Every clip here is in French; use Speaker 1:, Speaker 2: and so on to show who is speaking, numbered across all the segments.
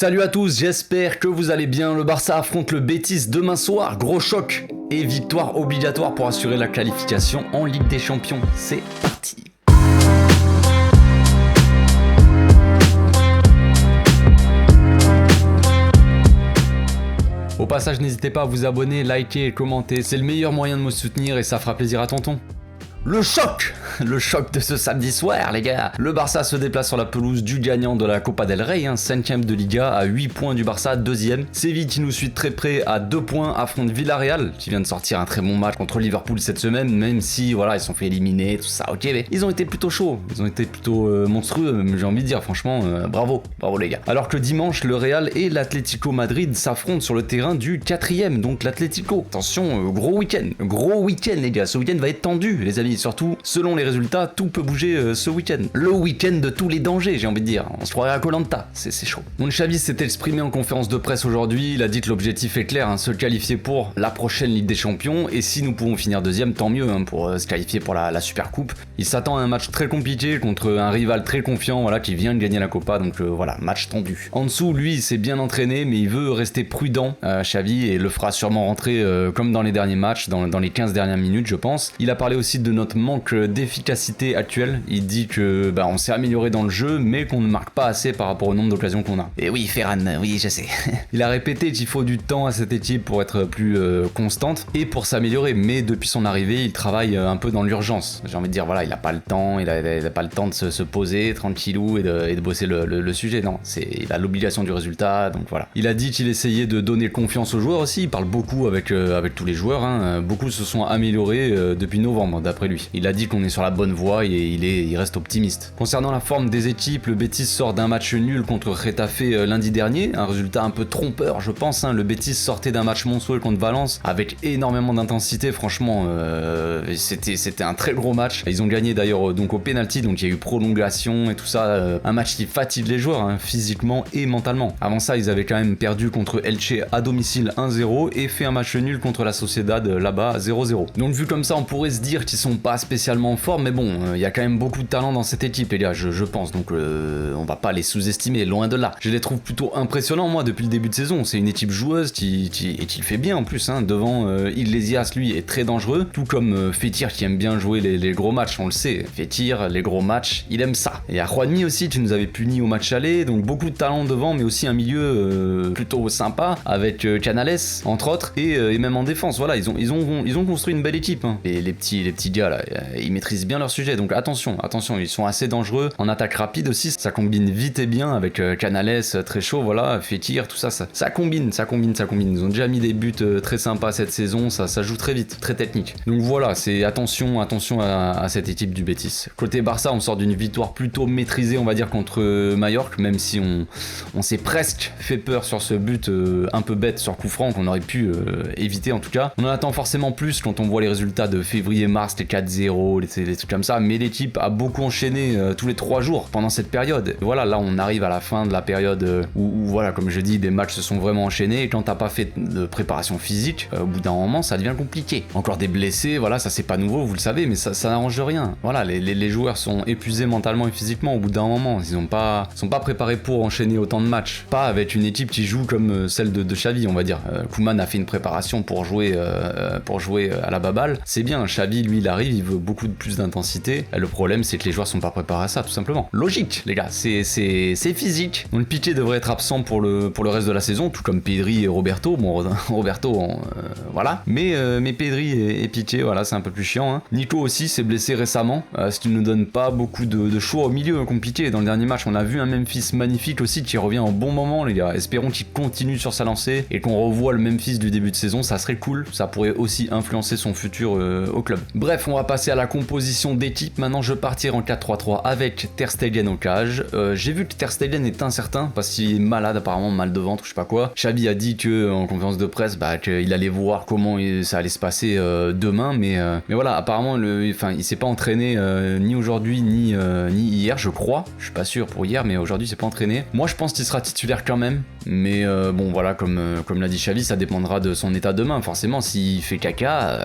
Speaker 1: Salut à tous, j'espère que vous allez bien. Le Barça affronte le Betis demain soir, gros choc et victoire obligatoire pour assurer la qualification en Ligue des Champions. C'est parti. Au passage, n'hésitez pas à vous abonner, liker et commenter, c'est le meilleur moyen de me soutenir et ça fera plaisir à tonton. Le choc de ce samedi soir, les gars. Le Barça se déplace sur la pelouse du gagnant de la Copa del Rey, 5ème de Liga, à 8 points du Barça, 2ème. Séville qui nous suit très près à 2 points, affronte Villarreal, qui vient de sortir un très bon match contre Liverpool cette semaine, même si, voilà, ils se sont fait éliminer, tout ça, ok, mais ils ont été plutôt chauds, ils ont été plutôt monstrueux, j'ai envie de dire, franchement, bravo les gars. Alors que dimanche, le Real et l'Atlético Madrid s'affrontent sur le terrain du 4ème, donc l'Atlético. Attention, gros week-end, les gars, ce week-end va être tendu, les amis. Surtout, selon les résultats, tout peut bouger ce week-end. Le week-end de tous les dangers, j'ai envie de dire. On se croirait à Koh-Lanta, c'est chaud. Donc Xavi s'est exprimé en conférence de presse aujourd'hui. Il a dit que l'objectif est clair, se qualifier pour la prochaine Ligue des Champions. Et si nous pouvons finir deuxième, tant mieux pour se qualifier pour la Super Coupe. Il s'attend à un match très compliqué contre un rival très confiant, voilà, qui vient de gagner la Copa. Donc voilà, match tendu. En dessous, lui, il s'est bien entraîné, mais il veut rester prudent, Xavi, et le fera sûrement rentrer comme dans les derniers matchs, dans les 15 dernières minutes, je pense. Il a parlé aussi de notre manque d'efficacité actuelle. Il dit que on s'est amélioré dans le jeu, mais qu'on ne marque pas assez par rapport au nombre d'occasions qu'on a. Et oui, Ferran, oui, je sais. Il a répété qu'il faut du temps à cette équipe pour être plus constante et pour s'améliorer, mais depuis son arrivée, il travaille un peu dans l'urgence. J'ai envie de dire, voilà, il a pas le temps, il a pas le temps de se poser tranquillou et de bosser le sujet, non. Il a l'obligation du résultat, donc voilà. Il a dit qu'il essayait de donner confiance aux joueurs aussi, il parle beaucoup avec tous les joueurs, beaucoup se sont améliorés depuis novembre, d'après lui. Il a dit qu'on est sur la bonne voie et il reste optimiste. Concernant la forme des équipes, le Betis sort d'un match nul contre Getafe lundi dernier, un résultat un peu trompeur je pense. Le Betis sortait d'un match monstrueux contre Valence avec énormément d'intensité, franchement c'était un très gros match. Ils ont gagné d'ailleurs donc au penalty, donc il y a eu prolongation et tout ça, un match qui fatigue les joueurs physiquement et mentalement. Avant ça, ils avaient quand même perdu contre Elche à domicile 1-0 et fait un match nul contre la Sociedad là-bas 0-0. Donc vu comme ça, on pourrait se dire qu'ils sont pas spécialement en forme, mais bon, il y a quand même beaucoup de talent dans cette équipe, les gars, je pense, donc on va pas les sous-estimer, loin de là. Je les trouve plutôt impressionnants, moi, depuis le début de saison. C'est une équipe joueuse qui le fait bien en plus, devant Iglesias, lui, est très dangereux, tout comme Fekir qui aime bien jouer les gros matchs, on le sait. Fekir, les gros matchs, il aime ça. Et à Juanmi aussi, tu nous avais puni au match aller, donc beaucoup de talent devant, mais aussi un milieu plutôt sympa, avec Canales, entre autres, et même en défense, voilà, ils ont construit une belle équipe, Et les petits gars, là, ils maîtrisent bien leur sujet, donc attention, ils sont assez dangereux. En attaque rapide aussi, ça combine vite et bien avec Canales, très chaud, voilà, Fekir, tout ça, ça combine. Ils ont déjà mis des buts très sympas cette saison, ça joue très vite, très technique. Donc voilà, c'est attention à cette équipe du Betis. Côté Barça, on sort d'une victoire plutôt maîtrisée, on va dire, contre Majorque, même si on s'est presque fait peur sur ce but un peu bête sur coup franc qu'on aurait pu éviter en tout cas. On en attend forcément plus quand on voit les résultats de février-mars, les 4-0, les trucs comme ça, mais l'équipe a beaucoup enchaîné tous les 3 jours pendant cette période. Et voilà, là on arrive à la fin de la période où voilà, comme je dis, des matchs se sont vraiment enchaînés, et quand t'as pas fait de préparation physique, au bout d'un moment ça devient compliqué. Encore des blessés, voilà, ça c'est pas nouveau, vous le savez, mais ça n'arrange rien. Voilà, les joueurs sont épuisés mentalement et physiquement au bout d'un moment, ils sont pas préparés pour enchaîner autant de matchs. Pas avec une équipe qui joue comme celle de Xavi, on va dire. Koeman a fait une préparation pour jouer à la baballe, c'est bien. Xavi, lui, il arrive, il veut beaucoup plus d'intensité. Le problème, c'est que les joueurs sont pas préparés à ça, tout simplement. Logique, les gars, c'est physique. Donc Piqué devrait être absent pour le reste de la saison, tout comme Pedri et Roberto. Bon, Roberto, voilà. Mais Pedri et Piqué, voilà, c'est un peu plus chiant. Nico aussi s'est blessé récemment, ce qui ne nous donne pas beaucoup de choix au milieu, compliqué. Dans le dernier match, on a vu un Memphis magnifique aussi qui revient en bon moment, les gars. Espérons qu'il continue sur sa lancée et qu'on revoie le Memphis du début de saison, ça serait cool. Ça pourrait aussi influencer son futur au club. Bref, on va passer à la composition d'équipe. Maintenant, je partirai en 4-3-3 avec Ter Stegen au cage. J'ai vu que Ter Stegen est incertain parce qu'il est malade, apparemment, mal de ventre ou je sais pas quoi. Xavi a dit que en conférence de presse, qu'il allait voir comment ça allait se passer demain, mais voilà, apparemment, il s'est pas entraîné ni aujourd'hui ni hier, je crois. Je suis pas sûr pour hier, mais aujourd'hui, il s'est pas entraîné. Moi, je pense qu'il sera titulaire quand même, mais bon, voilà, comme l'a dit Xavi, ça dépendra de son état demain. Forcément, s'il fait caca,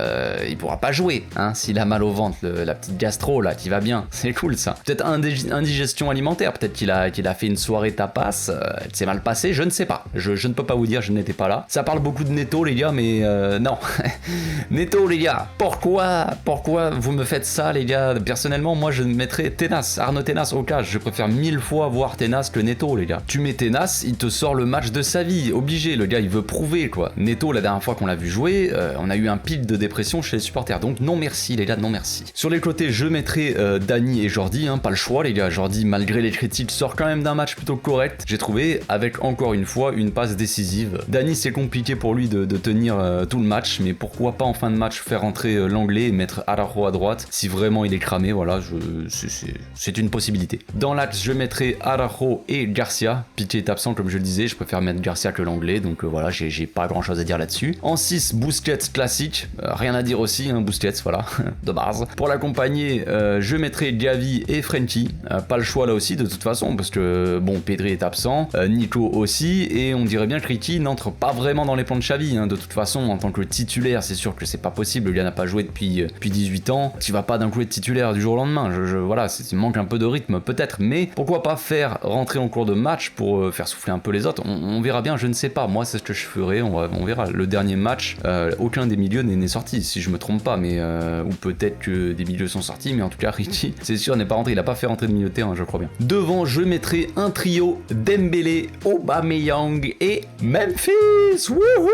Speaker 1: il pourra pas jouer. S'il il a mal au ventre, la petite gastro là qui va bien, c'est cool ça. Peut-être indigestion alimentaire, peut-être qu'il a fait une soirée tapas, elle s'est mal passée, je ne sais pas, je ne peux pas vous dire, je n'étais pas là. Ça parle beaucoup de Neto les gars, mais non. Neto les gars, pourquoi vous me faites ça les gars? Personnellement moi je mettrais Tenas, Arnaud Tenas au cage, je préfère 1000 fois voir Tenas que Neto les gars. Tu mets Tenas, il te sort le match de sa vie, obligé, le gars il veut prouver quoi. Neto la dernière fois qu'on l'a vu jouer, on a eu un pic de dépression chez les supporters, donc non merci les gars, non merci. Sur les côtés je mettrais Dany et Jordi, hein, pas le choix les gars. Jordi malgré les critiques sort quand même d'un match plutôt correct, j'ai trouvé, avec encore une fois une passe décisive. Dany c'est compliqué pour lui de tenir tout le match, mais pourquoi pas en fin de match faire rentrer l'anglais et mettre Araujo à droite si vraiment il est cramé, voilà, c'est une possibilité. Dans l'axe je mettrais Araujo et Garcia, Piqué est absent comme je le disais, je préfère mettre Garcia que l'anglais, donc voilà, j'ai pas grand chose à dire là-dessus. En 6, Busquets classique, rien à dire aussi, hein, Busquets, voilà, de base. Pour l'accompagner, je mettrai Gavi et Frenkie, pas le choix là aussi de toute façon, parce que bon, Pedri est absent, Nico aussi, et on dirait bien que Ricky n'entre pas vraiment dans les plans de Xavi, hein, de toute façon, en tant que titulaire, c'est sûr que c'est pas possible, le gars n'a pas joué depuis 18 ans, tu vas pas d'un coup être titulaire du jour au lendemain, voilà, il manque un peu de rythme peut-être, mais pourquoi pas faire rentrer en cours de match pour faire souffler un peu les autres, on verra bien, je ne sais pas, moi c'est ce que je ferai, on verra. Le dernier match, aucun des milieux n'est sorti, si je me trompe pas, mais ou peut-être que des milieux sont sortis, mais en tout cas Ricky, c'est sûr, n'est pas rentré, il a pas fait rentrer de milieu de terrain, je crois bien. Devant, je mettrai un trio Dembélé, Aubameyang et Memphis. Wouhou!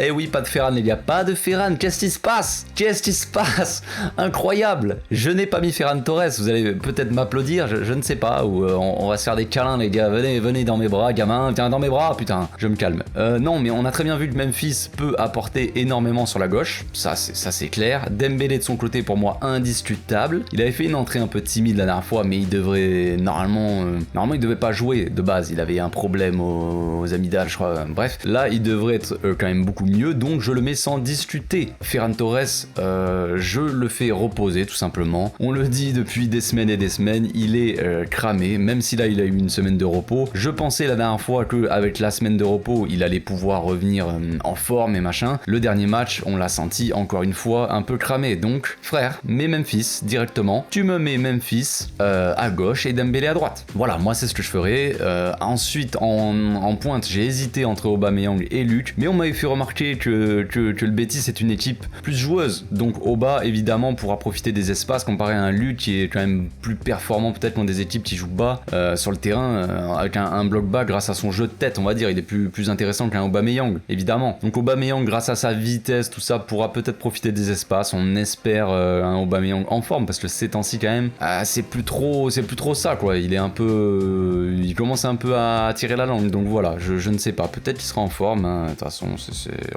Speaker 1: Eh oui, pas de Ferran les gars, pas de Ferran, qu'est-ce qui se passe? Qu'est-ce qui se passe? Incroyable! Je n'ai pas mis Ferran Torres, vous allez peut-être m'applaudir, je ne sais pas, ou on va se faire des câlins les gars, venez dans mes bras, gamin, viens dans mes bras, putain, je me calme. Non, mais on a très bien vu que Memphis peut apporter énormément sur la gauche, ça c'est clair. Dembélé de son côté pour moi indiscutable. Il avait fait une entrée un peu timide la dernière fois, mais il devrait normalement il devait pas jouer de base, il avait un problème aux amygdales je crois, bref, là il devrait être quand même beaucoup mieux, donc je le mets sans discuter. Ferran Torres, je le fais reposer tout simplement, on le dit depuis des semaines et des semaines, il est cramé, même si là il a eu une semaine de repos. Je pensais la dernière fois qu'avec la semaine de repos il allait pouvoir revenir en forme et machin. Le dernier match on l'a senti encore une fois un peu cramé, donc frère, mets Memphis directement, tu me mets Memphis à gauche et Dembélé à droite. Voilà, moi c'est ce que je ferais. Ensuite en pointe j'ai hésité entre Aubameyang et Luc, mais on m'avait fait remarquer que le Betis est une équipe plus joueuse, donc Aubameyang évidemment pourra profiter des espaces comparé à un Luc qui est quand même plus performant peut-être dans des équipes qui jouent bas sur le terrain, avec un bloc bas grâce à son jeu de tête, on va dire, il est plus intéressant qu'un Aubameyang évidemment. Donc Aubameyang grâce à sa vitesse, tout ça pourra peut-être profiter des espaces, on espère un Aubameyang en forme, parce que ces temps-ci quand même c'est plus trop ça quoi, il est un peu il commence un peu à tirer la langue, donc voilà, je ne sais pas, peut-être qu'il sera en forme, hein. De toute façon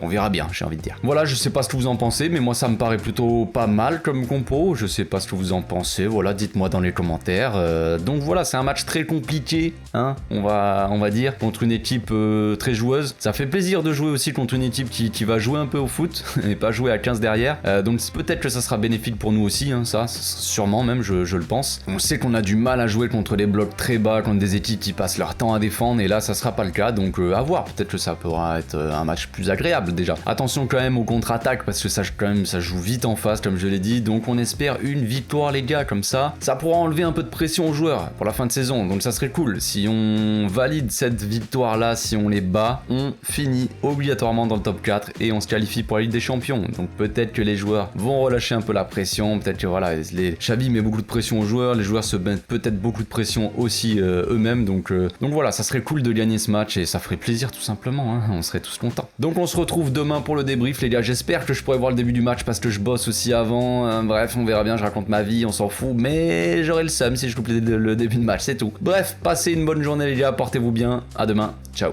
Speaker 1: on verra bien, j'ai envie de dire. Voilà, je sais pas ce que vous en pensez, mais moi ça me paraît plutôt pas mal comme compo, je sais pas ce que vous en pensez, voilà, dites-moi dans les commentaires. Donc voilà, c'est un match très compliqué, hein, on va dire, contre une équipe très joueuse. Ça fait plaisir de jouer aussi contre une équipe qui va jouer un peu au foot et pas jouer à 15 derrière, donc peut-être que ça sera bénéfique pour nous aussi, hein, ça sûrement même, je le pense. On sait qu'on a du mal à jouer contre des blocs très bas, contre des équipes qui passent leur temps à défendre, et là ça sera pas le cas, donc à voir, peut-être que ça pourra être un match plus agréable déjà. Attention quand même aux contre-attaques, parce que ça joue vite en face comme je l'ai dit, donc on espère une victoire les gars, comme ça pourra enlever un peu de pression aux joueurs pour la fin de saison, donc ça serait cool. Si on valide cette victoire là, si on les bat, on finit obligatoirement dans le top 4 et on se qualifie pour la Ligue des Champions, donc peut-être que les joueurs vont relâcher un peu la pression, peut-être que voilà, Xavi met beaucoup de pression aux joueurs, les joueurs se mettent peut-être beaucoup de pression aussi eux-mêmes, donc voilà, ça serait cool de gagner ce match et ça ferait plaisir tout simplement, hein, on serait tous contents. Donc on se retrouve demain pour le débrief les gars, j'espère que je pourrai voir le début du match parce que je bosse aussi avant, bref on verra bien, je raconte ma vie, on s'en fout, mais j'aurai le seum si je coupe le début de match, c'est tout. Bref, passez une bonne journée les gars, portez-vous bien, à demain, ciao.